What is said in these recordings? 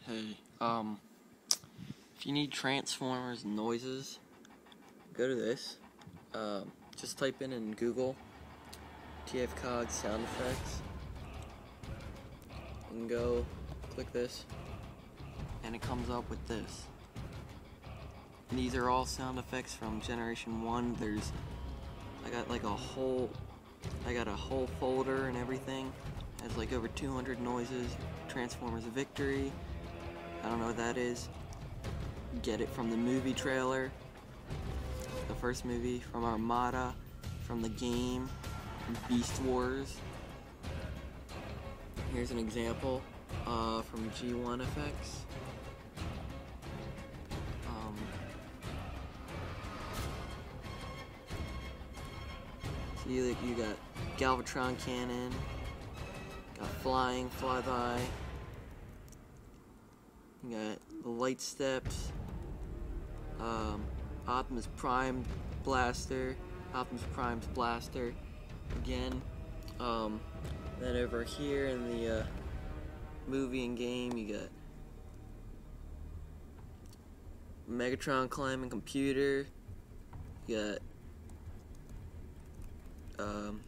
Hey, if you need Transformers noises, go to this. Just type in Google TFCOG sound effects and go click this, and it comes up with this. And these are all sound effects from Generation 1. I got a whole folder and everything. It has like over 200 noises. Transformers Victory. I don't know what that is. Get it from the movie trailer, the first movie, from Armada, from the game, from Beast Wars. Here's an example from G1 effects. See, you got Galvatron Cannon, got Flying Flyby. You got the Light Steps, Optimus Prime Blaster, Optimus Prime's Blaster again. Then over here in the movie and game, you got Megatron Climbing Computer. You got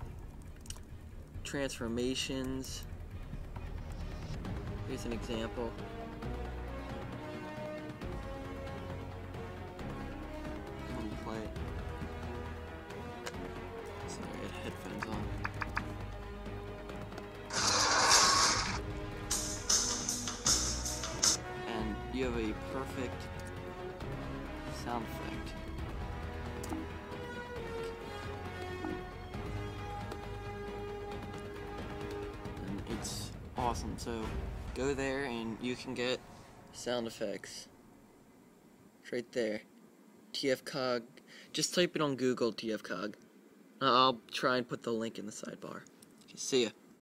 Transformations. Here's an example. Play it. Sorry, I had headphones on. And you have a perfect sound effect. And it's awesome. So go there and you can get sound effects. It's right there. TFCOG. Just type it on Google, TFCOG. I'll try and put the link in the sidebar. See ya.